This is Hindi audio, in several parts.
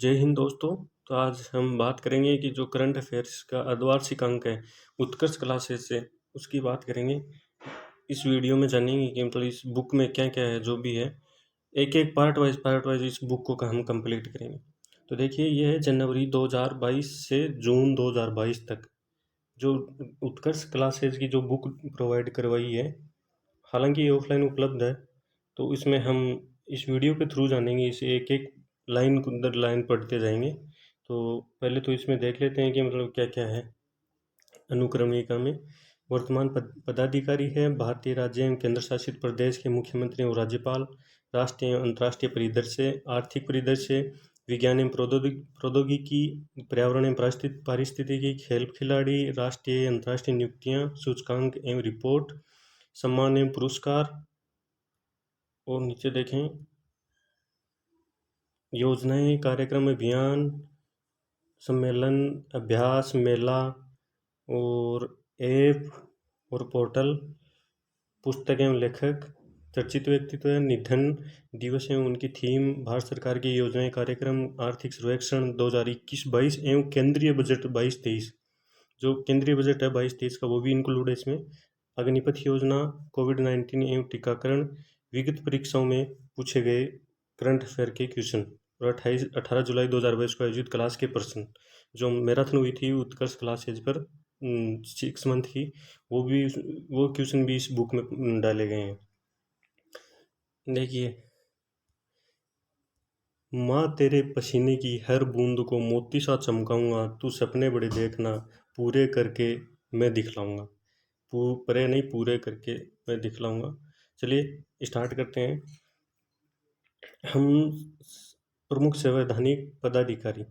जय हिंद दोस्तों। तो आज हम बात करेंगे कि जो करंट अफेयर्स का अर्धवार्षिक अंक है उत्कर्ष क्लासेस से, उसकी बात करेंगे। इस वीडियो में जानेंगे कि मतलब इस बुक में क्या क्या है, जो भी है एक एक पार्ट वाइज इस बुक को हम कंप्लीट करेंगे। तो देखिए, ये है जनवरी 2022 से जून 2022 तक जो उत्कर्ष क्लासेस की जो बुक प्रोवाइड करवाई है। हालांकि ये ऑफलाइन उपलब्ध है, तो इसमें हम इस वीडियो के थ्रू जानेंगे, इसे एक एक लाइन दर लाइन पढ़ते जाएंगे। तो पहले तो इसमें देख लेते हैं कि मतलब क्या क्या है अनुक्रमिका में। वर्तमान पदाधिकारी है भारतीय राज्य एवं केंद्र शासित प्रदेश के मुख्यमंत्री एवं राज्यपाल। राष्ट्रीय एवं अंतर्राष्ट्रीय परिदृश्य, आर्थिक परिदृश्य, विज्ञान एवं प्रौद्योगिकी, पर्यावरण एवं पारिस्थितिकी, खेल खिलाड़ी, राष्ट्रीय अंतर्राष्ट्रीय नियुक्तियां, सूचकांक एवं रिपोर्ट, सम्मान एवं पुरस्कार। और नीचे देखें योजनाएं, कार्यक्रम, अभियान, सम्मेलन, अभ्यास, मेला और ऐप और पोर्टल, पुस्तक एवं लेखक, चर्चित व्यक्तित्व, निधन दिवस एवं उनकी थीम, भारत सरकार की योजनाएं, कार्यक्रम, आर्थिक सर्वेक्षण 2021-22 एवं केंद्रीय बजट 22-23। जो केंद्रीय बजट है 22-23 का, वो भी इंक्लूड है इसमें। अग्निपथ योजना, कोविड-19 एवं टीकाकरण, विगत परीक्षाओं में पूछे गए करंट अफेयर के क्वेश्चन और 18 जुलाई 2022 को आयोजित क्लास के प्रश्न। जो मैराथन हुई थी उत्कर्ष क्लासेज पर 6 मंथ की, वो क्वेश्चन भी इस बुक में डाले गए हैं। देखिए, माँ तेरे पसीने की हर बूंद को मोती सा चमकाऊंगा, तू सपने बड़े देखना, पूरे करके मैं दिखलाऊंगा। परे नहीं, पूरे करके मैं दिखलाऊंगा। चलिए स्टार्ट करते हैं। हम प्रमुख संवैधानिक पदाधिकारी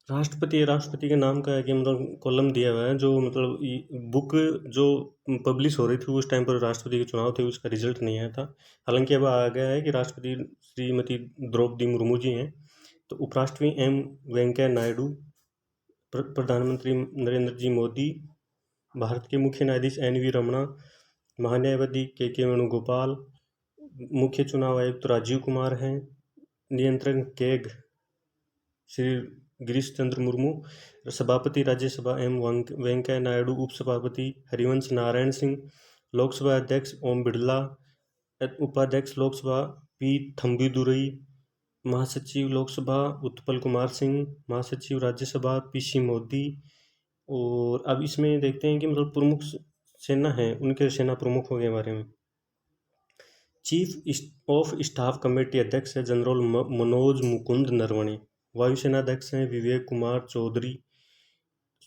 राष्ट्रपति के नाम का है कि मतलब कॉलम दिया हुआ है, जो मतलब बुक जो पब्लिश हो रही थी उस टाइम पर राष्ट्रपति के चुनाव थे, उसका रिजल्ट नहीं आया था। हालांकि अब आ गया है कि राष्ट्रपति श्रीमती द्रौपदी मुर्मू जी हैं। तो उपराष्ट्रपति एम वेंकैया नायडू, प्रधानमंत्री नरेंद्र जी मोदी, भारत के मुख्य न्यायाधीश एन वी रमणा, महान्यायवादी के वेणुगोपाल, मुख्य चुनाव आयुक्त राजीव कुमार हैं, नियंत्रण कैग श्री गिरीश चंद्र मुर्मू, सभापति राज्यसभा एम वेंकैया नायडू, उपसभापति हरिवंश नारायण सिंह, लोकसभा अध्यक्ष ओम बिरला, उपाध्यक्ष लोकसभा पी थम्बीदुरई, महासचिव लोकसभा उत्पल कुमार सिंह, महासचिव राज्यसभा पीसी मोदी। और अब इसमें देखते हैं कि मतलब प्रमुख सेना है, उनके सेना प्रमुखों के बारे में। चीफ ऑफ स्टाफ कमेटी अध्यक्ष है जनरल मनोज मुकुंद नरवणे। वायुसेना अध्यक्ष हैं विवेक कुमार चौधरी।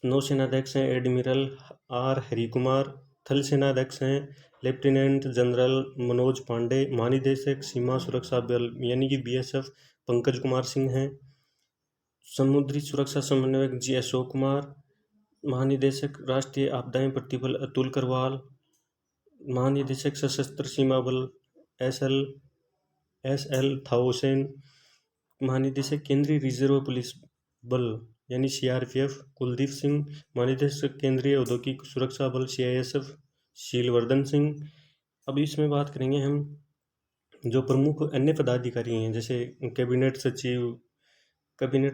नौसेना अध्यक्ष हैं एडमिरल आर हरिकुमार। थल सेना अध्यक्ष हैं लेफ्टिनेंट जनरल मनोज पांडे। महानिदेशक सीमा सुरक्षा बल यानी कि BSF पंकज कुमार सिंह हैं। समुद्री सुरक्षा समन्वयक जी अशोक कुमार। महानिदेशक राष्ट्रीय आपदाएं प्रतिबल अतुल करवाल। महानिदेशक सशस्त्र सीमा बल SL थाउसेन। महानिदेशक केंद्रीय रिजर्व पुलिस बल यानी CRPF कुलदीप सिंह। महानिदेशक केंद्रीय औद्योगिक सुरक्षा बल CISF शीलवर्धन सिंह। अब इसमें बात करेंगे हम जो प्रमुख अन्य पदाधिकारी हैं, जैसे कैबिनेट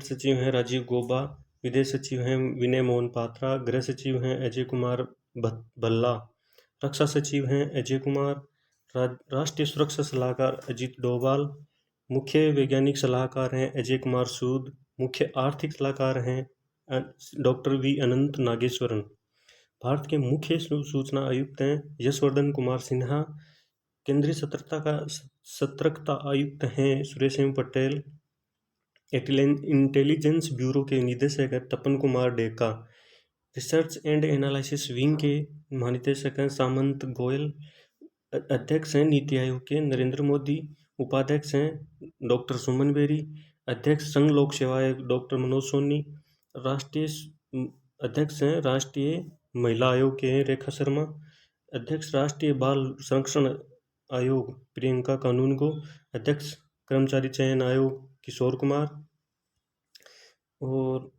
सचिव हैं राजीव गौबा, विदेश सचिव हैं विनय मोहन पात्रा, गृह सचिव हैं अजय कुमार भल्ला, रक्षा सचिव हैं अजय कुमार, राष्ट्रीय सुरक्षा सलाहकार अजीत डोभाल, मुख्य वैज्ञानिक सलाहकार हैं अजय कुमार सूद, मुख्य आर्थिक सलाहकार हैं डॉक्टर V अनंत नागेश्वरन, भारत के मुख्य सूचना आयुक्त हैं यशवर्धन कुमार सिन्हा, केंद्रीय सतर्कता आयुक्त हैं Suresh M Patel, intelligence bureau के निदेशक हैं Tapan Kumar Deka, research and analysis wing के महानिदेशक हैं सामंत गोयल, अध्यक्ष हैं नीति आयोग के नरेंद्र मोदी, उपाध्यक्ष हैं डॉक्टर सुमन बेरी, अध्यक्ष संघ लोक सेवा आयोग डॉक्टर मनोज सोनी, राष्ट्रीय अध्यक्ष हैं राष्ट्रीय महिला आयोग के हैं रेखा शर्मा, अध्यक्ष राष्ट्रीय बाल संरक्षण आयोग प्रियंका कानूनगो, अध्यक्ष कर्मचारी चयन आयोग किशोर कुमार। और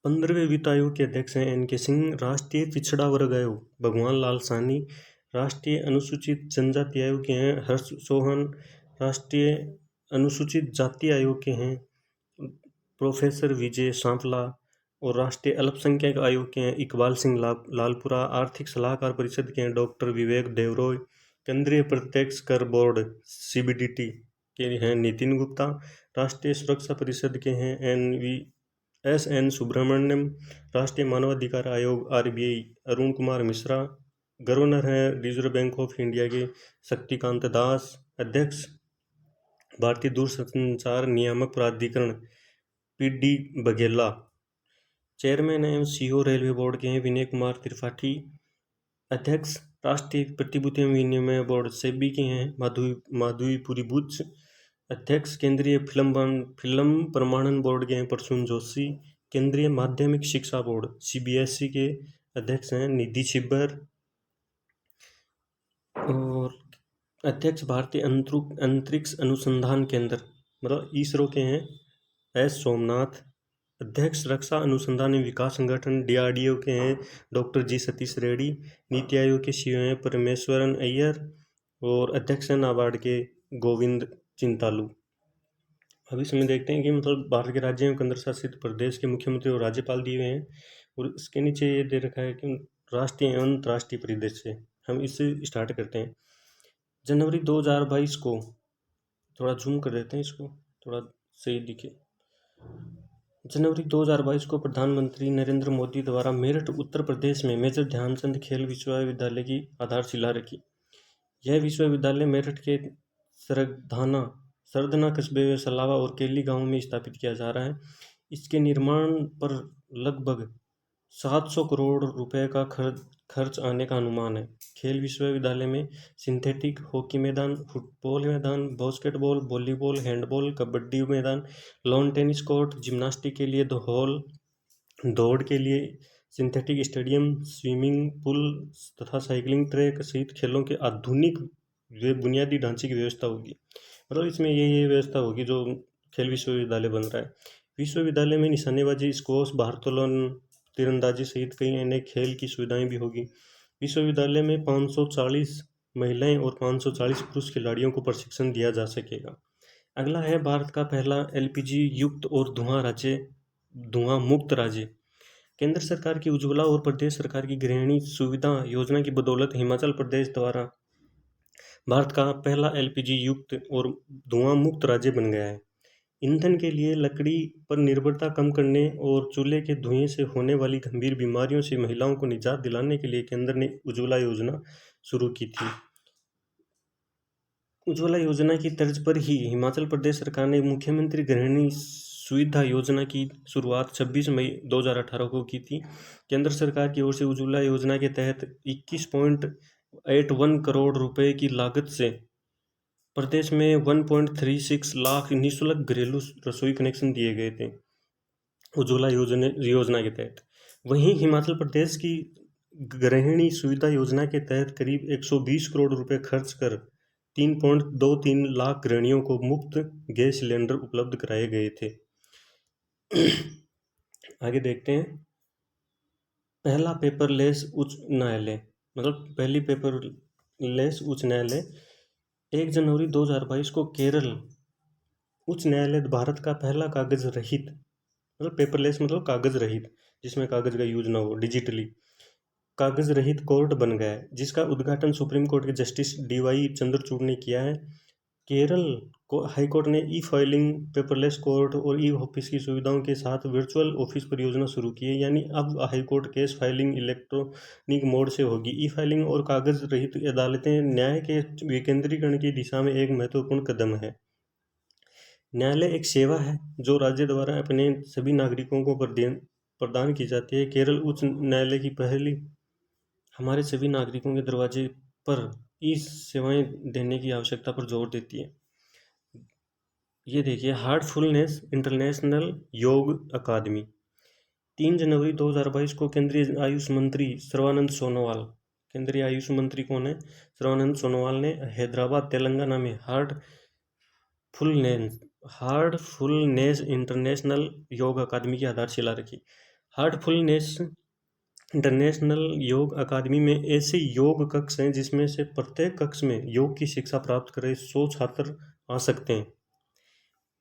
15वें वित्त आयोग के अध्यक्ष हैं NK सिंह, राष्ट्रीय पिछड़ा वर्ग आयोग भगवान लाल साहनी, राष्ट्रीय अनुसूचित जनजाति आयोग के हैं हर्ष चौहान। राष्ट्रीय अनुसूचित जाति आयोग के हैं प्रोफेसर विजय सांपला। और राष्ट्रीय अल्पसंख्यक आयोग के हैं इकबाल सिंह लालपुरा। आर्थिक सलाहकार परिषद के हैं डॉक्टर विवेक देवरॉय। केंद्रीय प्रत्यक्ष कर बोर्ड सीबीडीटी के हैं नितिन गुप्ता। राष्ट्रीय सुरक्षा परिषद के हैं एन सुब्रमण्यम। राष्ट्रीय मानवाधिकार आयोग आरबीआई अरुण कुमार मिश्रा। गवर्नर हैं रिजर्व बैंक ऑफ इंडिया के शक्तिकांत दास। अध्यक्ष भारतीय दूरसंचार नियामक प्राधिकरण पीडी बघेला। चेयरमैन एवं सीईओ रेलवे बोर्ड के हैं विनय कुमार त्रिपाठी। अध्यक्ष राष्ट्रीय प्रतिभूति विनिमय बोर्ड सेबी के हैं माधवीपुरी बुच। अध्यक्ष केंद्रीय फिल्म प्रमाणन बोर्ड के हैं प्रसून जोशी। केंद्रीय माध्यमिक शिक्षा बोर्ड सीबीएसई के अध्यक्ष हैं निधि छिब्बर। और अध्यक्ष भारतीय अंतरिक्ष अनुसंधान केंद्र मतलब इसरो के हैं एस सोमनाथ। अध्यक्ष रक्षा अनुसंधान एवं विकास संगठन डीआरडीओ के हैं डॉक्टर जी सतीश रेड्डी। नीति आयोग के सीईओ हैं परमेश्वरन अय्यर। और अध्यक्ष हैं नाबार्ड के गोविंद चिंतालू। अब इसमें देखते हैं कि मतलब भारत के राज्य एवं केंद्र शासित प्रदेश के मुख्यमंत्री और राज्यपाल दिए हुए हैं। और इसके नीचे ये दे रखा है कि राष्ट्रीय एवं अंतर्राष्ट्रीय परिदृश्य। हम इससे स्टार्ट करते हैं। जनवरी 2022 को थोड़ा जूम कर देते हैं, इसको थोड़ा सही दिखे। जनवरी 2022 को प्रधानमंत्री नरेंद्र मोदी द्वारा मेरठ उत्तर प्रदेश में मेजर ध्यानचंद खेल विश्वविद्यालय की आधारशिला रखी। यह विश्वविद्यालय मेरठ के सरदना कस्बे में सलावा और केली गांव में स्थापित किया जा रहा है। इसके निर्माण पर लगभग 700 करोड़ रुपए का खर्च आने का अनुमान है। खेल विश्वविद्यालय में सिंथेटिक हॉकी मैदान, फुटबॉल मैदान, बास्केटबॉल, वॉलीबॉल, हैंडबॉल, कबड्डी मैदान, लॉन टेनिस कोर्ट, जिम्नास्टिक के लिए 2 हॉल, दौड़ के लिए सिंथेटिक स्टेडियम, स्विमिंग पूल तथा साइकिलिंग ट्रैक सहित खेलों के आधुनिक बुनियादी ढांचे की व्यवस्था होगी। मतलब इसमें ये व्यवस्था होगी जो खेल विश्वविद्यालय बन रहा है। विश्वविद्यालय में निशानेबाजी, स्क्वॉश, भारोत्तोलन, तीरंदाजी सहित कई अन्य खेल की सुविधाएं भी होगी। विश्वविद्यालय में 540 महिलाएं और 540 पुरुष खिलाड़ियों को प्रशिक्षण दिया जा सकेगा। अगला है भारत का पहला एलपीजी युक्त और धुआं मुक्त राज्य। केंद्र सरकार की उज्ज्वला और प्रदेश सरकार की गृहिणी सुविधा योजना की बदौलत हिमाचल प्रदेश द्वारा भारत का पहला एलपीजी युक्त और धुआं मुक्त राज्य बन गया है। ईंधन के लिए लकड़ी पर निर्भरता कम करने और चूल्हे के धुएं से होने वाली गंभीर बीमारियों से महिलाओं को निजात दिलाने के लिए केंद्र ने उज्ज्वला योजना शुरू की थी। उज्ज्वला योजना की तर्ज पर ही हिमाचल प्रदेश सरकार ने मुख्यमंत्री गृहिणी सुविधा योजना की शुरुआत 26 मई 2018 को की थी। केंद्र सरकार की ओर से उज्ज्वला योजना के तहत 21.81 करोड़ रुपए की लागत से प्रदेश में 1.36 लाख निःशुल्क घरेलू रसोई कनेक्शन दिए गए थे उज्ज्वला योजना के तहत। वहीं हिमाचल प्रदेश की गृहिणी सुविधा योजना के तहत करीब 120 करोड़ रुपए खर्च कर 3.23 लाख गृहिणियों को मुफ्त गैस सिलेंडर उपलब्ध कराए गए थे। आगे देखते हैं। पहला पेपरलेस उच्च न्यायालय मतलब पहली पेपरलेस उच्च न्यायालय 1 जनवरी 2022 को केरल उच्च न्यायालय भारत का पहला कागज रहित मतलब पेपरलेस मतलब कागज रहित जिसमें कागज का यूज ना हो, डिजिटली कागज रहित कोर्ट बन गया है, जिसका उद्घाटन सुप्रीम कोर्ट के जस्टिस डीवाई चंद्रचूड़ ने किया है। केरल हाईकोर्ट ने ई फाइलिंग, पेपरलेस कोर्ट और ई ऑफिस की सुविधाओं के साथ वर्चुअल ऑफिस परियोजना शुरू की है। यानी अब high court case filing electronic mode से होगी। ई फाइलिंग और कागज रहित अदालतें न्याय के विकेंद्रीकरण की दिशा में एक महत्वपूर्ण कदम है। न्यायालय एक सेवा है जो राज्य द्वारा अपने सभी नागरिकों को प्रदान की जाती है। केरल उच्च न्यायालय की पहली हमारे सभी नागरिकों के दरवाजे पर इस सेवाएं देने की आवश्यकता पर जोर देती है। ये देखिए, हार्टफुलनेस इंटरनेशनल योग अकादमी 3 जनवरी 2022 को केंद्रीय आयुष मंत्री सर्बानंद सोनोवाल, केंद्रीय आयुष मंत्री कौन है? सर्बानंद सोनोवाल ने हैदराबाद तेलंगाना में हार्टफुलनेस इंटरनेशनल योग अकादमी की आधारशिला रखी। हार्टफुलनेस इंटरनेशनल योग अकादमी में ऐसे योग कक्ष हैं जिसमें से प्रत्येक कक्ष में योग की शिक्षा प्राप्त करे 100 छात्र आ सकते हैं।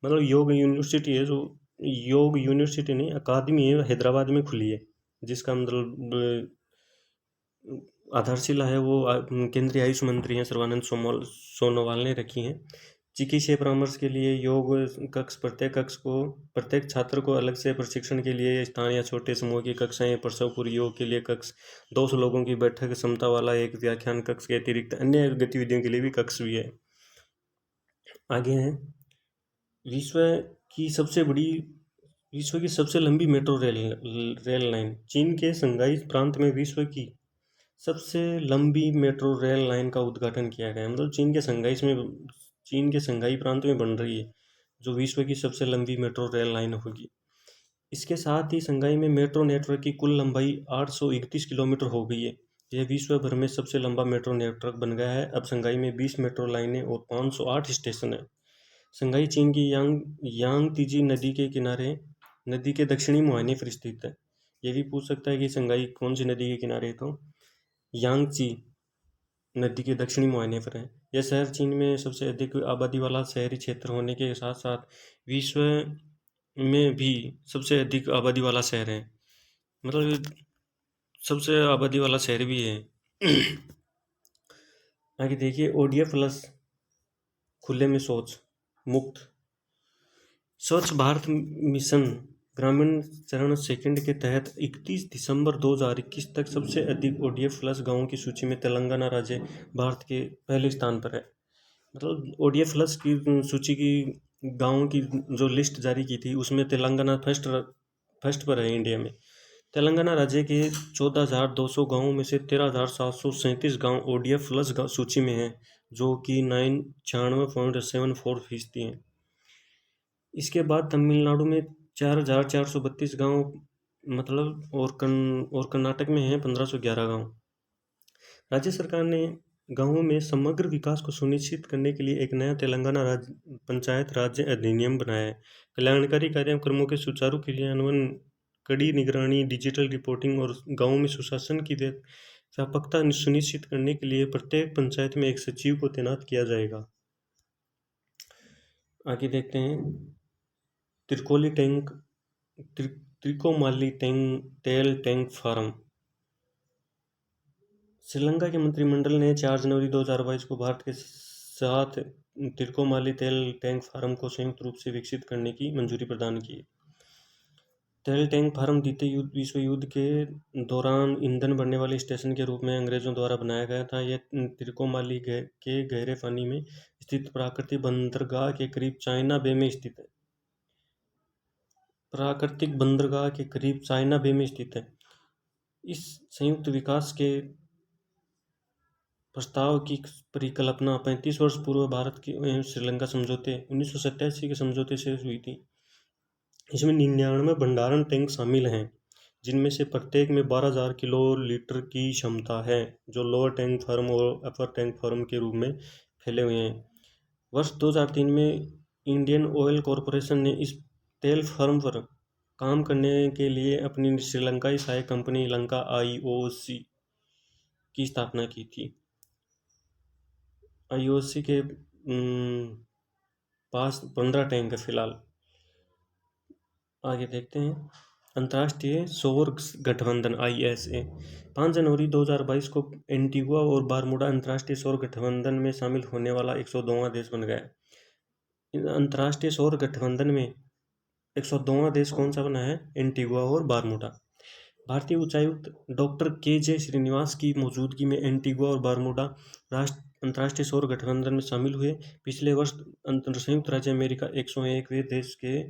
मतलब योग यूनिवर्सिटी है, जो योग यूनिवर्सिटी नहीं अकादमी है, हैदराबाद में खुली है, जिसका मतलब आधारशिला है वो केंद्रीय आयुष मंत्री हैं सर्बानंद सोनोवाल ने रखी हैं। चिकित्सीय परामर्श के लिए योग कक्ष, प्रत्येक छात्र को अलग से प्रशिक्षण के लिए स्थान या छोटे समूह की कक्षाएं, प्रसव पूर्व योग के लिए कक्ष, 200 लोगों की बैठक क्षमता वाला एक व्याख्यान कक्ष के अतिरिक्त अन्य गतिविधियों के लिए भी कक्ष भी है। आगे है विश्व की सबसे लंबी मेट्रो रेल लाइन। चीन के शंघाई प्रांत में विश्व की सबसे लंबी मेट्रो रेल लाइन का उद्घाटन किया गया है। मतलब चीन के शंघाई प्रांत में बन रही है जो विश्व की सबसे लंबी मेट्रो रेल लाइन होगी। इसके साथ ही शंघाई में मेट्रो नेटवर्क की कुल लंबाई 831 किलोमीटर हो गई है। यह विश्व भर में सबसे लंबा मेट्रो नेटवर्क बन गया है। अब शंघाई में 20 मेट्रो लाइनें और 508 स्टेशन हैं। शंघाई चीन की यांगतीजी नदी के दक्षिणी मुहाने पर स्थित है। ये भी पूछ सकता है कि शंघाई कौन सी नदी के किनारे है, तो यांगची नदी के दक्षिणी मुहाने पर है। यह शहर चीन में सबसे अधिक आबादी वाला शहरी क्षेत्र होने के साथ साथ विश्व में भी सबसे अधिक आबादी वाला शहर है। मतलब सबसे आबादी वाला शहर भी है। आगे देखिए ODF प्लस खुले में शौच मुक्त। स्वच्छ भारत मिशन ग्रामीण चरण सेकंड के तहत 31 दिसंबर 2021 तक सबसे अधिक ODF प्लस गाँवों की सूची में तेलंगाना राज्य भारत के पहले स्थान पर है। मतलब ODF प्लस की सूची की गाँवों की जो लिस्ट जारी की थी उसमें तेलंगाना फर्स्ट पर है इंडिया में। तेलंगाना राज्य के 14,200 गाँवों में से 13,737 गाँव ODF प्लस सूची में हैं, जो कि 96.74% हैं। इसके बाद तमिलनाडु में 4,432 गाँव, मतलब और कर्नाटक में हैं 1,511 गाँव। राज्य सरकार ने गाँवों में समग्र विकास को सुनिश्चित करने के लिए एक नया तेलंगाना पंचायत राज्य अधिनियम बनाया है। कल्याणकारी कार्यक्रमों के सुचारू क्रियान्वयन, कड़ी निगरानी, डिजिटल रिपोर्टिंग और गाँवों में सुशासन की व्यापकता सुनिश्चित करने के लिए प्रत्येक पंचायत में एक सचिव को तैनात किया जाएगा। आगे देखते हैं त्रिकोमाली तेल टैंक फार्म। श्रीलंका के मंत्रिमंडल ने 4 जनवरी 2022 को भारत के साथ त्रिकोमाली तेल टैंक फार्म को संयुक्त रूप से विकसित करने की मंजूरी प्रदान की। तेल टैंक फार्म द्वितीय विश्व युद्ध के दौरान ईंधन भरने वाले स्टेशन के रूप में अंग्रेजों द्वारा बनाया गया था। यह त्रिकोमाली के गहरे पानी में स्थित प्राकृतिक बंदरगाह के करीब चाइना बे में स्थित है। इस संयुक्त विकास के प्रस्ताव की परिकल्पना 35 वर्ष पूर्व भारत की एवं श्रीलंका समझौते 1987 के समझौते से हुई थी। इसमें 99 भंडारण टैंक शामिल हैं, जिनमें से प्रत्येक में 12,000 किलो लीटर की क्षमता है, जो लोअर टैंक फार्म और अपर टैंक फार्म के रूप में फैले हुए हैं। वर्ष 2003 में इंडियन ऑयल कॉरपोरेशन ने इस तेल फार्म पर काम करने के लिए अपनी श्रीलंकाई सहायक कंपनी लंका IOC की स्थापना की थी। IOC के पास 15 टैंक है फिलहाल। आगे देखते हैं अंतर्राष्ट्रीय सौर गठबंधन ISA 5 जनवरी 2022 को एंटीगुआ और बारमूडा अंतर्राष्ट्रीय सौर गठबंधन में शामिल होने वाला 102वां देश बन गया। अंतर्राष्ट्रीय सौर गठबंधन में 102वां देश कौन सा बना है? एंटीगुआ और बारमूडा। भारतीय उच्चायुक्त डॉक्टर KJ श्रीनिवास की मौजूदगी में एंटीगुआ और बारमूडा अंतर्राष्ट्रीय सौर गठबंधन में शामिल हुए। पिछले वर्ष संयुक्त राज्य अमेरिका 101वें देश के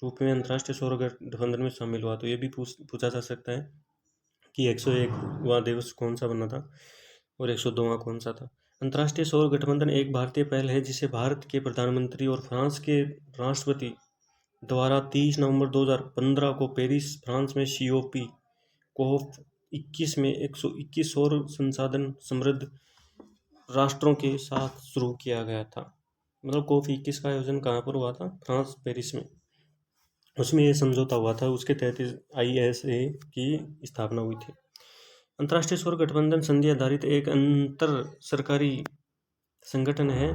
रूप में अंतर्राष्ट्रीय सौर गठबंधन में शामिल हुआ। तो ये भी पूछा जा सकता है कि 101वां देश कौन सा बना था और 102वां कौन सा था। अंतर्राष्ट्रीय सौर गठबंधन एक भारतीय पहल है जिसे भारत के प्रधानमंत्री और फ्रांस के राष्ट्रपति द्वारा 30 नवंबर 2015 को पेरिस, फ्रांस में COP21 में 121 सौर संसाधन समृद्ध राष्ट्रों के साथ शुरू किया गया था। मतलब COP21 का आयोजन कहाँ पर हुआ था? फ्रांस, पेरिस में। उसमें ये समझौता हुआ था, उसके तहत ISA की स्थापना हुई थी। अंतर्राष्ट्रीय सौर गठबंधन संधि आधारित एक अंतर सरकारी संगठन है।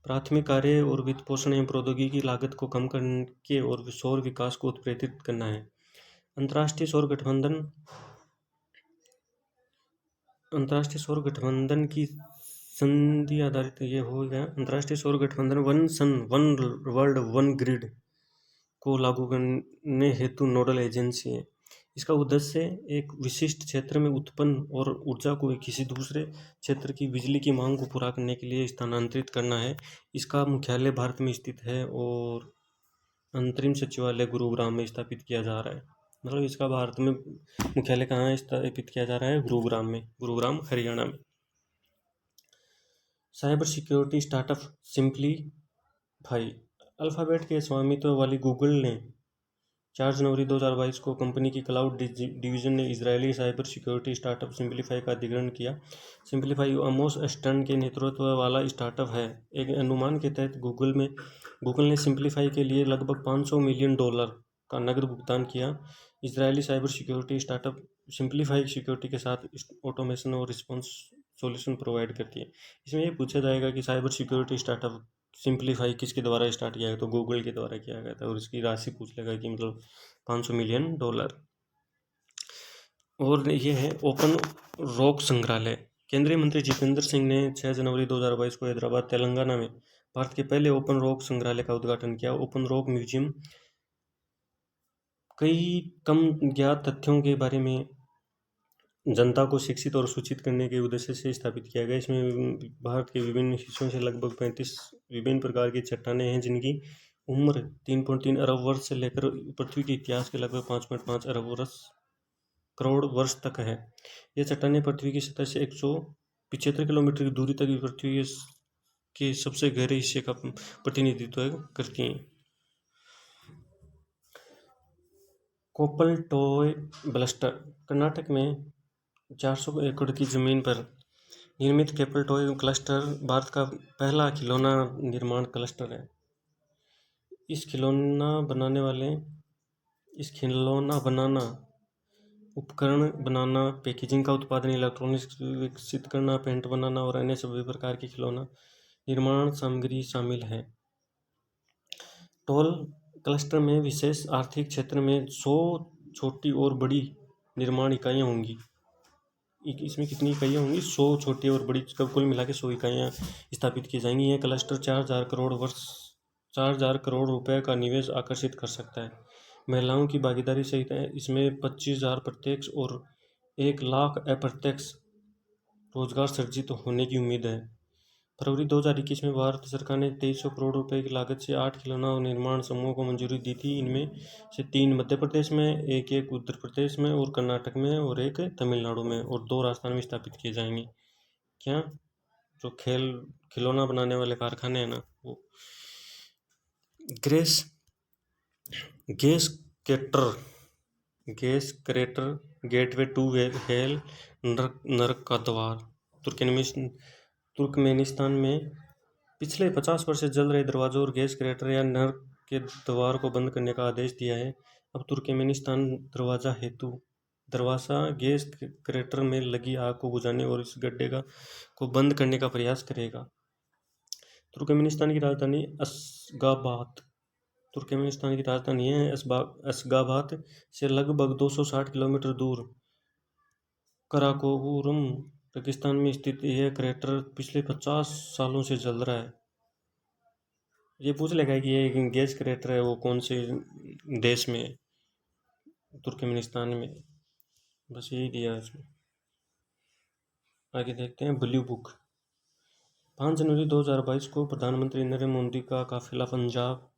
प्राथमिक कार्य और वित्त पोषण एवं प्रौद्योगिकी लागत को कम करके और सौर विकास को उत्प्रेरित करना है। अंतर्राष्ट्रीय सौर गठबंधन की संधि आधारित ये हो गया। अंतर्राष्ट्रीय सौर गठबंधन one sun one world one grid को लागू करने हेतु नोडल एजेंसी है। इसका उद्देश्य एक विशिष्ट क्षेत्र में उत्पन्न और ऊर्जा को किसी दूसरे क्षेत्र की बिजली की मांग को पूरा करने के लिए स्थानांतरित करना है। इसका मुख्यालय भारत में स्थित है और अंतरिम सचिवालय गुरुग्राम में स्थापित किया जा रहा है। मतलब इसका भारत में मुख्यालय कहाँ स्थापित किया जा रहा है? गुरुग्राम में, गुरुग्राम हरियाणा में। Cyber security startup simplify. Alphabet के स्वामित्व वाली गूगल ने 4 जनवरी 2022 को कंपनी की क्लाउड डिवीजन ने Israeli cyber security startup simplify का अधिग्रहण किया। सिंपलीफाई आमोस स्टर्न के नेतृत्व वाला स्टार्टअप है। एक अनुमान के तहत गूगल ने सिंपलीफाई के लिए लगभग $500 मिलियन का नकद भुगतान किया। Israeli cyber security startup simplify security के साथ ऑटोमेशन और रिस्पॉन्स सॉल्यूशन प्रोवाइड करती है। इसमें ये पूछा जाएगा कि साइबर सिक्योरिटी स्टार्टअप सिंपलीफाई किसके द्वारा स्टार्ट किया गया? तो गूगल के द्वारा किया गया था और इसकी राशि पूछ लेगा कि मतलब $500 मिलियन। और ये है ओपन रॉक संग्रहालय। केंद्रीय मंत्री जितेंद्र सिंह ने 6 जनवरी 2022 को हैदराबाद तेलंगाना में भारत के पहले ओपन रॉक संग्रहालय का उद्घाटन किया। ओपन रॉक म्यूजियम कई कम ज्ञात तथ्यों के बारे में जनता को शिक्षित और सूचित करने के उद्देश्य से स्थापित किया गया। इसमें भारत के विभिन्न हिस्सों से लगभग 35 विभिन्न प्रकार की चट्टानें हैं जिनकी उम्र 3.3 अरब वर्ष से लेकर पृथ्वी के इतिहास के लगभग 5.5 अरब करोड़ वर्ष तक है। ये चट्टानें पृथ्वी की सतह से 175 किलोमीटर की दूरी तक पृथ्वी के सबसे गहरे हिस्से का प्रतिनिधित्व करती हैं। Koppal toy bluster. कर्नाटक में 400 एकड़ की जमीन पर निर्मित केपल टॉय क्लस्टर भारत का पहला खिलौना निर्माण क्लस्टर है। इस खिलौना बनाना, उपकरण बनाना, पैकेजिंग का उत्पादन, इलेक्ट्रॉनिक्स विकसित करना, पेंट बनाना और अन्य सभी प्रकार की खिलौना निर्माण सामग्री शामिल है। टॉल क्लस्टर में विशेष आर्थिक क्षेत्र में 100 छोटी और बड़ी निर्माण इकाइयाँ होंगी। इसमें कितनी इकाइयाँ होंगी? 100 छोटी और बड़ी, कुल मिला के 100 इकाइयाँ स्थापित की जाएंगी। यह क्लस्टर 4,000 करोड़ रुपए का निवेश आकर्षित कर सकता है। महिलाओं की भागीदारी सहित इसमें 25,000 प्रत्यक्ष और 1 लाख अप्रत्यक्ष रोजगार सृजित होने की उम्मीद है। फरवरी 2021 में भारत सरकार ने 2300 करोड़ रुपए की लागत से 8 खिलौना निर्माण समूहों को मंजूरी दी थी। इनमें से 3 मध्य प्रदेश में, एक उत्तर प्रदेश में और कर्नाटक में और एक तमिलनाडु में और 2 राजस्थान में स्थापित किए जाएंगे। क्या? जो खिलौना बनाने वाले कारखाने हैं ना, वो gas crater gateway to hell, नरक का द्वार। तुर्कमेनिस्तान में पिछले 50 वर्ष से जल रहे दरवाजों और गैस क्रेटर या नर्क के द्वार को बंद करने का आदेश दिया है। अब तुर्कमेनिस्तान दरवाजा गैस क्रेटर में लगी आग को बुझाने और इस गड्ढे को बंद करने का प्रयास करेगा। तुर्कमेनिस्तान की राजधानी है अशगाबाद से लगभग 260 किलोमीटर दूर कराकोरम पाकिस्तान में स्थित यह क्रेटर पिछले 50 सालों से जल रहा है। ये पूछ लेगा कि ये गैस क्रेटर है वो कौन से देश में है? तुर्कमेनिस्तान में। बस यही दिया है इसमें। आगे देखते हैं ब्लू बुक। 5 जनवरी 2022 को प्रधानमंत्री नरेंद्र मोदी का काफिला पंजाब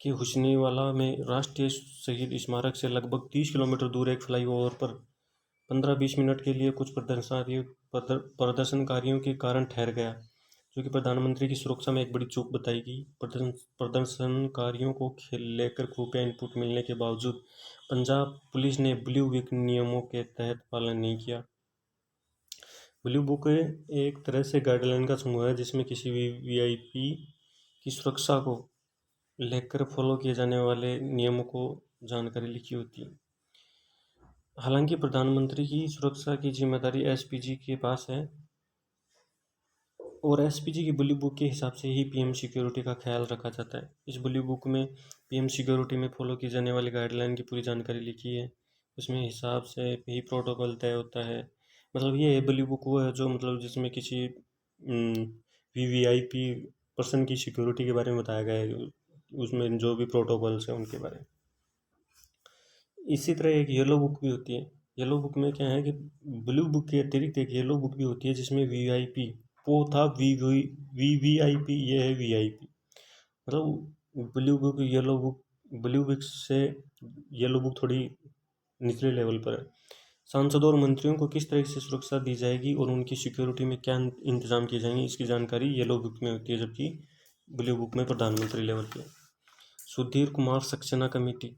के हुस्नीवाला में राष्ट्रीय शहीद स्मारक से लगभग 30 किलोमीटर दूर एक फ्लाईओवर पर 15-20 मिनट के लिए कुछ प्रदर्शनकारियों के कारण ठहर गया, जो कि प्रधानमंत्री की सुरक्षा में एक बड़ी चूक बताई गई। प्रदर्शनकारियों को लेकर खुफिया इनपुट मिलने के बावजूद पंजाब पुलिस ने ब्लू वीक नियमों के तहत पालन नहीं किया। ब्लू बुक एक तरह से गाइडलाइन का समूह है जिसमें किसी भी वीआईपी की सुरक्षा को लेकर फॉलो किए जाने वाले नियमों को जानकारी लिखी होती है। हालांकि प्रधानमंत्री की सुरक्षा की जिम्मेदारी एसपीजी के पास है और एसपीजी की ब्लू बुक के हिसाब से ही पीएम सिक्योरिटी का ख्याल रखा जाता है। इस ब्लू बुक में पीएम सिक्योरिटी में फॉलो की जाने वाली गाइडलाइन की पूरी जानकारी लिखी है। उसमें हिसाब से ही प्रोटोकॉल तय होता है। मतलब ये ब्लू बुक वो है जो मतलब जिसमें किसी वीवीआईपी पर्सन की सिक्योरिटी के बारे में बताया गया है, उसमें जो भी प्रोटोकॉल्स हैं उनके बारे में। इसी तरह एक येलो बुक भी होती है। येलो बुक में क्या है कि ब्लू बुक के अतिरिक्त एक येलो बुक भी होती है जिसमें वीआईपी, वो था वीवीआईपी, ये है वीआईपी। मतलब blue book yellow book, blue book से येलो बुक थोड़ी निचले लेवल पर है। सांसदों और मंत्रियों को किस तरह से सुरक्षा दी जाएगी और उनकी सिक्योरिटी में क्या इंतजाम किए जाएंगे, इसकी जानकारी येलो बुक में होती है, जबकि ब्लू बुक में प्रधानमंत्री लेवल पे। सुधीर कुमार सक्सेना कमेटी।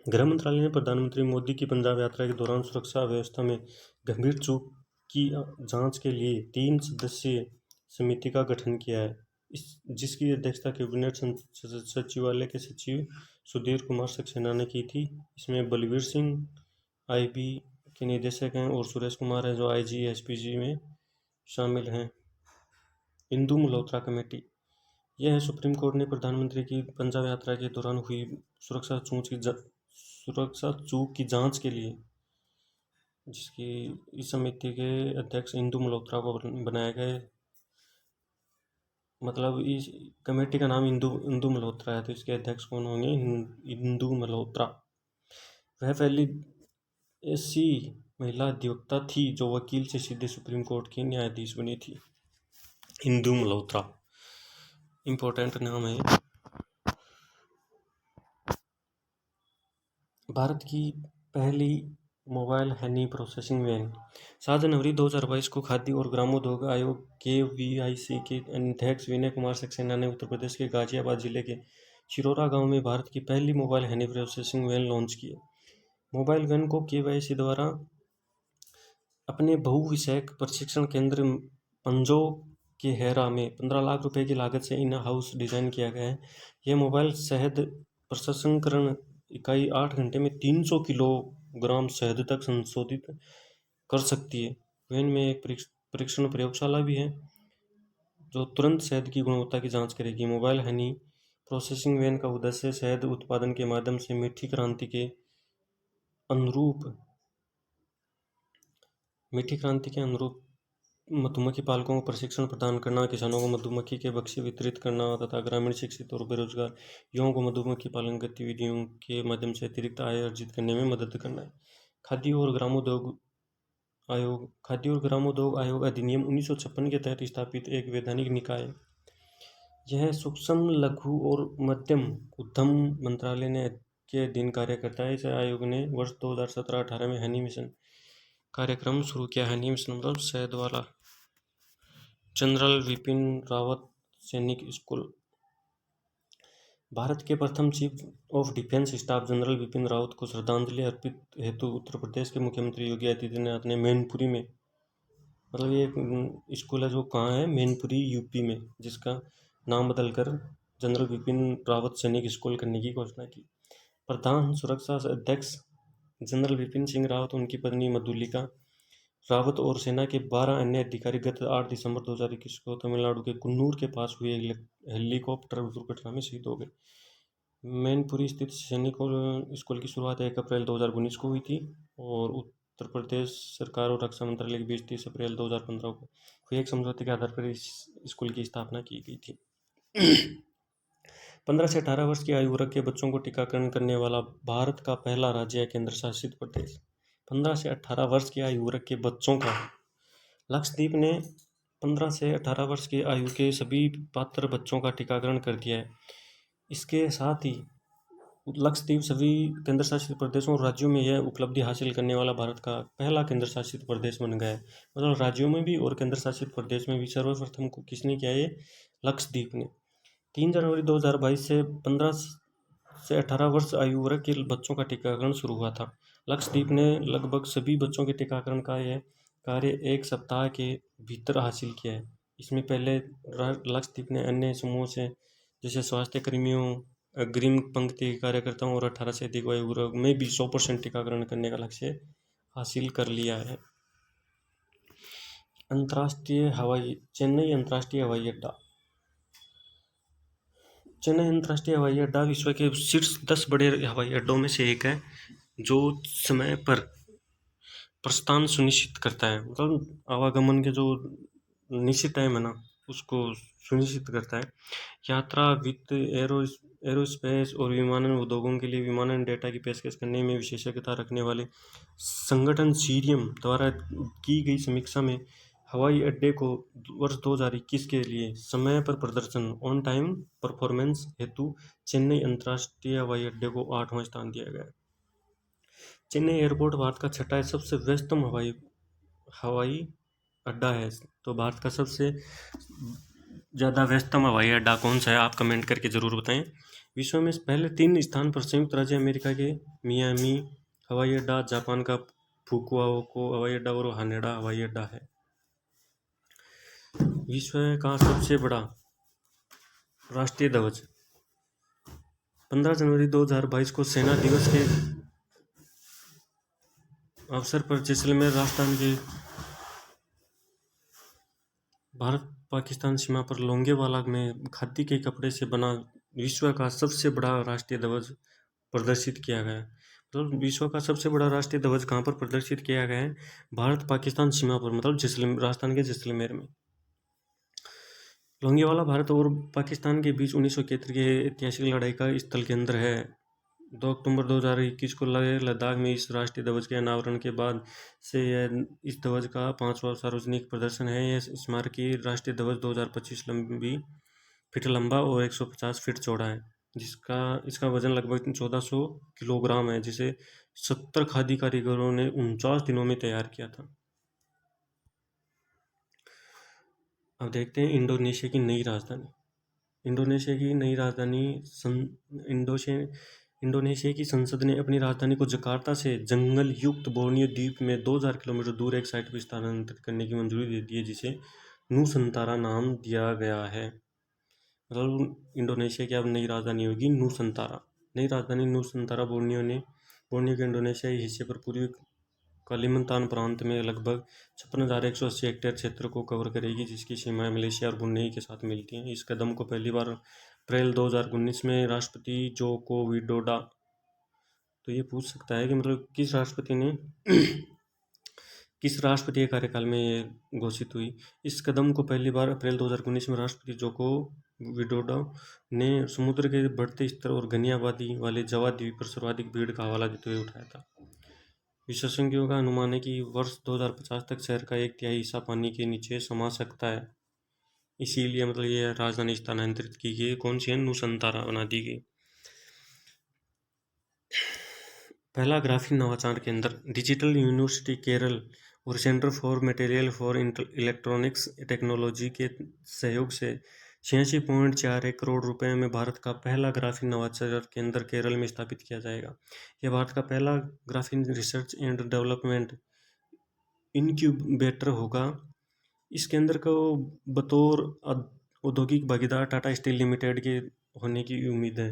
गृह मंत्रालय ने प्रधानमंत्री मोदी की पंजाब यात्रा के दौरान सुरक्षा व्यवस्था में गंभीर चूक की जांच के लिए 3 सदस्यीय समिति का गठन किया है, जिसकी अध्यक्षता कैबिनेट सचिवालय के सचिव सुधीर कुमार सक्सेना ने की थी। इसमें बलवीर सिंह आईबी के निदेशक हैं और सुरेश कुमार है जो आईजी एसपीजी में शामिल हैं। इंदु मल्होत्रा कमेटी। यह है सुप्रीम कोर्ट ने प्रधानमंत्री की पंजाब यात्रा के दौरान हुई सुरक्षा चूक की जांच के लिए जिसकी इस समिति के अध्यक्ष इंदु मल्होत्रा को बनाया गया है। मतलब इस कमेटी का नाम इंदु मल्होत्रा है, तो इसके अध्यक्ष कौन होंगे? इंदु मल्होत्रा। वह पहली ऐसी महिला अधिवक्ता थी जो वकील से सीधे सुप्रीम कोर्ट की न्यायाधीश बनी थी। इंदु मल्होत्रा इम्पोर्टेंट नाम है। भारत की पहली मोबाइल हनी प्रोसेसिंग वैन। 7 जनवरी 2022 को खाद्य और ग्रामोद्योग आयोग KVIC के अध्यक्ष विनय कुमार सक्सेना ने उत्तर प्रदेश के गाजियाबाद जिले के चिरौरा गांव में भारत की पहली mobile honey processing van launch की। मोबाइल वैन को KVIC द्वारा अपने बहुविषयक प्रशिक्षण केंद्र पंजो के हेरा में 15 लाख रुपए की लागत से इन हाउस डिजाइन किया गया है। यह मोबाइल शहद प्रसंस्करण इकाई 8 घंटे में 300 किलोग्राम शहद तक संशोधित कर सकती है। वैन में एक परीक्षण प्रयोगशाला भी है जो तुरंत शहद की गुणवत्ता की जांच करेगी। मोबाइल हनी प्रोसेसिंग वैन का उद्देश्य शहद उत्पादन के माध्यम से मीठी क्रांति के अनुरूप मधुमक्खी पालकों को प्रशिक्षण प्रदान करना, किसानों को मधुमक्खी के बक्से वितरित करना तथा ग्रामीण शिक्षित और बेरोजगार युवाओं को मधुमक्खी पालन गतिविधियों के माध्यम से अतिरिक्त आय अर्जित करने में मदद करना है। खाद्य और ग्रामोद्योग आयोग अधिनियम 1956 के तहत स्थापित एक वैधानिक निकाय है। यह सूक्ष्म, लघु और मध्यम उद्यम मंत्रालय ने के अधीन कार्य करता है। इस आयोग ने वर्ष 2017-18 में हनी मिशन कार्यक्रम शुरू किया। हनी मिशन मतलब शहद वाला। जनरल विपिन रावत सैनिक स्कूल। भारत के प्रथम chief of defence staff general Vipin Rawat को श्रद्धांजलि अर्पित हेतु उत्तर प्रदेश के मुख्यमंत्री योगी आदित्यनाथ ने मैनपुरी में, मतलब ये स्कूल है जो कहाँ है? मैनपुरी यूपी में, जिसका नाम बदलकर जनरल विपिन रावत सैनिक स्कूल करने की घोषणा की। प्रधान सुरक्षा अध्यक्ष जनरल विपिन सिंह रावत, उनकी पत्नी मधुलिका रावत और सेना के 12 अन्य अधिकारी गत 8 दिसंबर 2021 को तमिलनाडु के कुन्नूर के पास हुई हेलीकॉप्टर दुर्घटना में शहीद हो गए। मैनपुरी स्थित सैनिक स्कूल की शुरुआत 1 अप्रैल 2019 को हुई थी और उत्तर प्रदेश सरकार और रक्षा मंत्रालय के बीच 30 अप्रैल 2015 को हुए एक समझौते के आधार पर इस स्कूल की स्थापना की गई थी। 15 से 18 वर्ष की आयु वर्ग के बच्चों को टीकाकरण करने वाला भारत का पहला राज्य है केंद्र शासित प्रदेश। 15 से 18 वर्ष की आयु वर्ग के बच्चों का लक्षद्वीप ने 15 से 18 वर्ष की आयु के सभी पात्र बच्चों का टीकाकरण कर दिया है। इसके साथ ही लक्षद्वीप सभी केंद्र शासित प्रदेशों और राज्यों में यह उपलब्धि हासिल करने वाला भारत का पहला केंद्र शासित प्रदेश बन गया है। मतलब राज्यों में भी और केंद्र शासित प्रदेश में भी सर्वप्रथम को किसने किया? ये लक्षद्वीप ने। 3 जनवरी 2022 से 15 से 18 वर्ष आयु वर्ग के बच्चों का टीकाकरण शुरू हुआ था। लक्षद्वीप ने लगभग सभी बच्चों के टीकाकरण का यह कार्य 1 सप्ताह के भीतर हासिल किया है। इसमें पहले लक्षद्वीप ने अन्य समूहों से जैसे स्वास्थ्य कर्मियों, अग्रिम पंक्ति के कार्यकर्ताओं और 18 से अधिक आयु वर्ग में भी 100% टीकाकरण करने का लक्ष्य हासिल कर लिया है। चेन्नई अंतर्राष्ट्रीय हवाई अड्डा। चेन्नई अंतर्राष्ट्रीय हवाई अड्डा विश्व के शीर्ष 10 बड़े हवाई अड्डों में से एक है, जो समय पर प्रस्थान सुनिश्चित करता है। मतलब आवागमन के जो निश्चित टाइम है ना, उसको सुनिश्चित करता है। यात्रा, वित्त, एरोस्पेस और विमानन उद्योगों के लिए विमानन डेटा की पेशकश करने में विशेषज्ञता रखने वाले संगठन सीरियम द्वारा की गई समीक्षा में हवाई अड्डे को वर्ष 2021 के लिए समय पर प्रदर्शन ऑन टाइम परफॉर्मेंस हेतु चेन्नई अंतर्राष्ट्रीय हवाई अड्डे को 8वां स्थान दिया गया। चेन्नई एयरपोर्ट भारत का छठा सबसे व्यस्तम हवाई अड्डा है। तो भारत का सबसे ज़्यादा व्यस्तम हवाई अड्डा कौन सा है, आप कमेंट करके ज़रूर बताएं। विश्व में पहले 3 स्थान पर संयुक्त राज्य अमेरिका के मियामी हवाई अड्डा, जापान का फुकुओका हवाई अड्डा और हानेडा हवाई अड्डा है। विश्व का सबसे बड़ा राष्ट्रीय ध्वज। 15 जनवरी 2022 को सेना दिवस के अवसर पर जैसलमेर राजस्थान के भारत पाकिस्तान सीमा पर लोंगेवाला में खादी के कपड़े से बना विश्व का सबसे बड़ा राष्ट्रीय ध्वज प्रदर्शित किया गया। मतलब विश्व का सबसे बड़ा राष्ट्रीय ध्वज कहाँ पर प्रदर्शित किया गया है? भारत पाकिस्तान सीमा पर, मतलब राजस्थान के जैसलमेर में। लोंगेवाला भारत और पाकिस्तान के बीच 1971 की ऐतिहासिक लड़ाई का स्थल केंद्र है। 2 अक्टूबर 2021 को लद्दाख में इस राष्ट्रीय ध्वज के अनावरण के बाद से यह इस ध्वज का 5वां सार्वजनिक प्रदर्शन है। यह स्मारकीय राष्ट्रीय ध्वज 2025 फीट लंबा और 150 फीट चौड़ा है, इसका वजन लगभग 1400 किलोग्राम है, जिसे 70 खादी कारीगरों ने 49 दिनों में तैयार किया था। अब देखते हैं इंडोनेशिया की नई राजधानी। इंडोनेशिया की संसद ने अपनी राजधानी को जकार्ता से जंगल युक्त बोर्नियो द्वीप में 2000 किलोमीटर दूर एक साइट पर स्थानांतरित करने की मंजूरी दे दी है, जिसे नूसंतारा नाम दिया गया है। मतलब इंडोनेशिया की अब नई राजधानी होगी नूसंतारा। नई राजधानी नूसंतारा बोर्नियो के इंडोनेशियाई हिस्से पर पूर्वी कालिमंतान प्रांत में लगभग 56,180 हेक्टेयर क्षेत्र को कवर करेगी, जिसकी सीमाएं मलेशिया और ब्रुनेई के साथ मिलती हैं। इस कदम को पहली बार अप्रैल 2019 में राष्ट्रपति जोको विडोडो, तो ये पूछ सकता है कि मतलब किस राष्ट्रपति के कार्यकाल में ये घोषित हुई। इस कदम को पहली बार अप्रैल 2019 में राष्ट्रपति जोको विडोडो ने समुद्र के बढ़ते स्तर और घनी आबादी वाले जावा द्वीप पर सर्वाधिक भीड़ का हवाला देते हुए उठाया था। विशेषज्ञों का अनुमान है कि वर्ष 2050 तक शहर का 1/3 हिस्सा पानी के नीचे समा सकता है। इसीलिए मतलब ये राजधानी स्थानांतरित की गई। कौन सी है? नूसंतारा बना दी गई। पहला ग्राफीन नवाचार केंद्र। डिजिटल यूनिवर्सिटी केरल और centre for material for electronics technology के सहयोग से 86.41 करोड़ रुपए में भारत का पहला ग्राफीन नवाचार केंद्र केरल में स्थापित किया जाएगा। यह भारत का पहला graphene research and development incubator होगा। इस केंद्र को बतौर औद्योगिक भागीदार टाटा स्टील लिमिटेड के होने की उम्मीद है।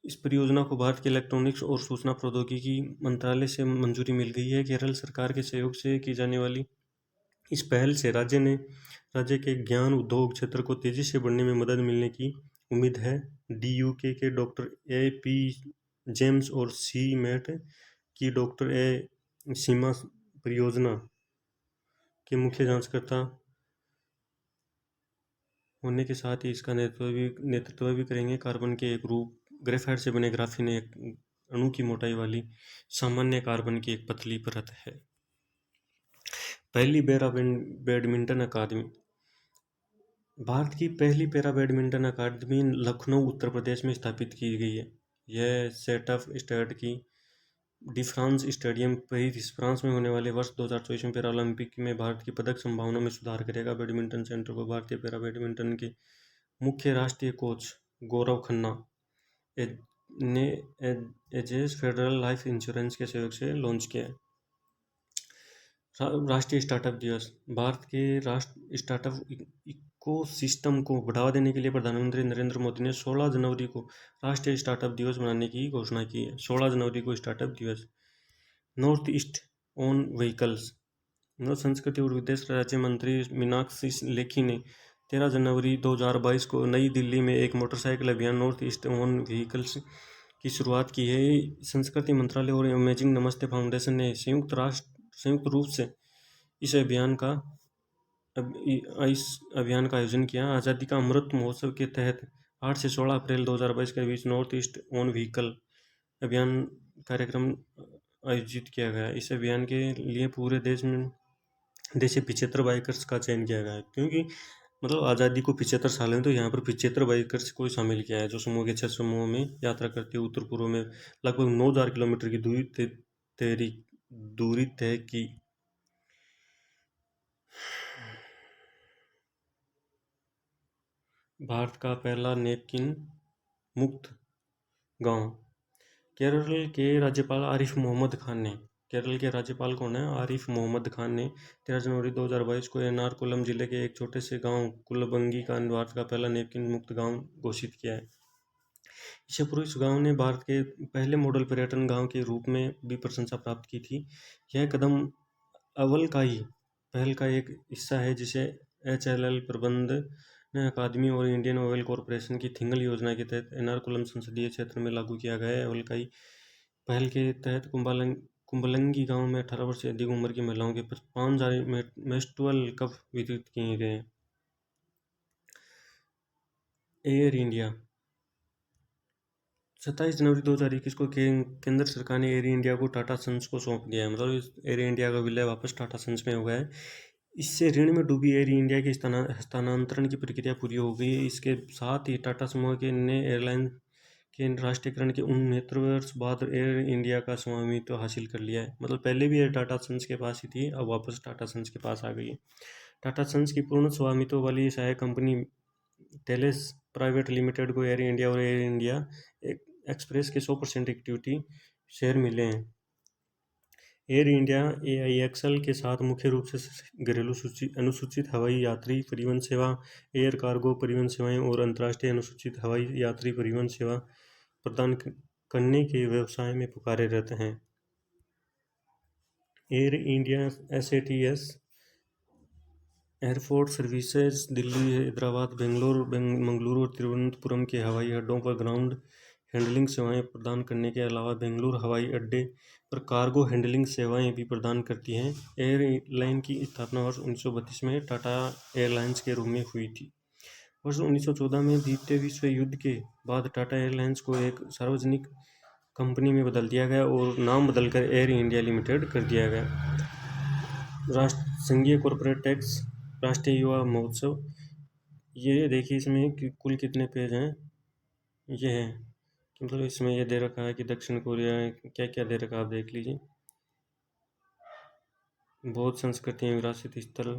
इस परियोजना को भारत के इलेक्ट्रॉनिक्स और सूचना प्रौद्योगिकी मंत्रालय से मंजूरी मिल गई है। केरल सरकार के सहयोग से की जाने वाली इस पहल से राज्य के ज्ञान उद्योग क्षेत्र को तेजी से बढ़ने में मदद मिलने की उम्मीद है। DUK के डॉक्टर AP जेम्स और CMET की डॉक्टर ए सीमा परियोजना के मुख्य जांचकर्ता होने के साथ ही इसका नेतृत्व भी करेंगे। कार्बन के एक रूप ग्रेफाइट से बने ग्राफीन एक अणु की मोटाई वाली सामान्य कार्बन की एक पतली परत है। पहली पैरा बैडमिंटन अकादमी। भारत की पहली पैरा बैडमिंटन अकादमी लखनऊ उत्तर प्रदेश में स्थापित की गई है। यह सेट ऑफ स्टेट की D France stadium Paris France में होने वाले वर्ष 2024 में पैरा ओलंपिक में भारत की पदक संभावना में सुधार करेगा। बैडमिंटन सेंटर को भारतीय पैरा बैडमिंटन के मुख्य राष्ट्रीय कोच गौरव खन्ना ने एजेस फेडरल लाइफ इंश्योरेंस के सहयोग से लॉन्च किया है। राष्ट्रीय स्टार्टअप दिवस। भारत के राष्ट्र स्टार्टअप इकोसिस्टम को बढ़ावा देने के लिए प्रधानमंत्री नरेंद्र मोदी ने 16 जनवरी को राष्ट्रीय स्टार्टअप दिवस मनाने की घोषणा की है। 16 जनवरी को स्टार्टअप दिवस। North east on vehicles. संस्कृति और विदेश राज्य मंत्री मीनाक्षी लेखी ने 13 जनवरी 2022 को नई दिल्ली में एक मोटरसाइकिल अभियान नॉर्थ ईस्ट ऑन व्हीकल्स की शुरुआत की है। संस्कृति मंत्रालय और अमेजिंग नमस्ते फाउंडेशन ने संयुक्त रूप से इस अभियान का आयोजन किया। आज़ादी का अमृत महोत्सव के तहत 8 से 16 अप्रैल 2022 के बीच नॉर्थ ईस्ट ऑन व्हीकल अभियान कार्यक्रम आयोजित किया गया। इस अभियान के लिए पूरे देश से 75 बाइकर्स का चयन किया गया है, क्योंकि मतलब आज़ादी को 75 साल हैं, तो यहाँ पर 75 बाइकर्स को शामिल किया है, जो समूह के 6 समूहों में यात्रा करते हुए उत्तर पूर्व में लगभग 9000 किलोमीटर की दूरी तय की। भारत का पहला नैपकिन मुक्त गांव। केरल के राज्यपाल आरिफ मोहम्मद खान ने, केरल के राज्यपाल कौन है? आरिफ मोहम्मद खान ने 13 जनवरी 2022 को एर्नाकुलम जिले के एक छोटे से गांव कुलबंगी का भारत का पहला नैपकिन मुक्त गांव घोषित किया है। इससे पूर्व इस गांव ने भारत के पहले मॉडल पर्यटन गांव के रूप में भी प्रशंसा प्राप्त की थी। यह कदम पहल का एक हिस्सा है, जिसे HLL प्रबंधन अकादमी और इंडियन ऑयल कॉरपोरेशन की थिंगल योजना के तहत एर्नाकुलम संसदीय क्षेत्र में लागू किया गया है। अवलकाई पहल के तहत कुंबलंगी गांव में 18 वर्ष से अधिक उम्र की महिलाओं के 5,000 मेंस्ट्रुअल कप वितरित किए गए। Air India. 27 जनवरी 2021 को केंद्र सरकार ने एयर इंडिया को टाटा सन्स को सौंप दिया है। मतलब एयर इंडिया का विलय वापस टाटा सन्स में हो गया है। इससे ऋण में डूबी एयर इंडिया के हस्तांतरण की प्रक्रिया पूरी हो गई है। इसके साथ ही टाटा समूह के नए एयरलाइन के राष्ट्रीयकरण के 69 वर्ष बाद एयर इंडिया का स्वामित्व हासिल कर लिया है। मतलब पहले भी एयर टाटा सन्स के पास ही थी, अब वापस टाटा सन्स के पास आ गई है। टाटा सन्स की पूर्ण स्वामित्व वाली सहायक कंपनी टेलेस प्राइवेट लिमिटेड को एयर इंडिया और एयर इंडिया एक्सप्रेस के 100% इक्विटी शेयर मिले हैं। एयर इंडिया AIXL के साथ मुख्य रूप से घरेलू अनुसूचित हवाई यात्री परिवहन सेवा, एयर कार्गो परिवहन सेवाएं और अंतर्राष्ट्रीय अनुसूचित हवाई यात्री परिवहन सेवा प्रदान करने के व्यवसाय में पुकारे रहते हैं। Air India SATS airport services Delhi, Hyderabad, Mangaluru और तिरुवनंतपुरम के हवाई अड्डों पर ग्राउंड हैंडलिंग सेवाएं प्रदान करने के अलावा बेंगलुरु हवाई अड्डे पर कार्गो हैंडलिंग सेवाएं भी प्रदान करती हैं। एयरलाइन की स्थापना वर्ष 1932 में टाटा एयरलाइंस के रूप में हुई थी। वर्ष 1914 में द्वितीय विश्व युद्ध के बाद टाटा एयरलाइंस को एक सार्वजनिक कंपनी में बदल दिया गया और नाम बदलकर एयर इंडिया लिमिटेड कर दिया गया। संघीय कॉर्पोरेट टैक्स, राष्ट्रीय युवा महोत्सव। ये देखिए इसमें कि कुल कितने पेज हैं। ये है मतलब इसमें ये दे रखा है कि दक्षिण कोरिया क्या क्या दे रखा है, आप देख लीजिए। बौद्ध संस्कृति विरासत स्थल,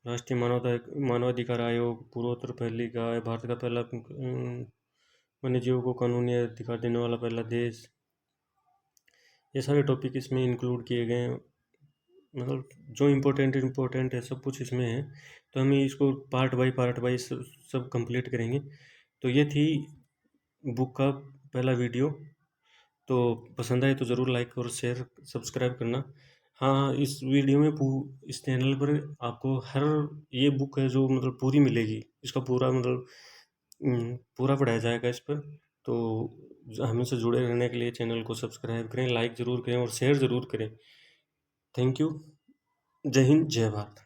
राष्ट्रीय मानवाधिकार आयोग, पूर्वोत्तर पहली गाय, भारत का पहला वन्य जीवों को कानूनी अधिकार देने वाला पहला देश। ये सारे टॉपिक इसमें इंक्लूड किए गए हैं। मतलब जो इम्पोर्टेंट है सब कुछ इसमें है, तो हम इसको पार्ट बाई सब कंप्लीट करेंगे। तो ये थी बुक का पहला वीडियो। तो पसंद आए तो ज़रूर लाइक और शेयर सब्सक्राइब करना। हाँ, इस वीडियो में इस चैनल पर आपको हर ये बुक है जो मतलब पूरी मिलेगी, इसका पूरा मतलब पूरा पढ़ाया जाएगा इस पर। तो हमसे जुड़े रहने के लिए चैनल को सब्सक्राइब करें, लाइक ज़रूर करें और शेयर ज़रूर करें। Thank you. जय हिंद, जय भारत।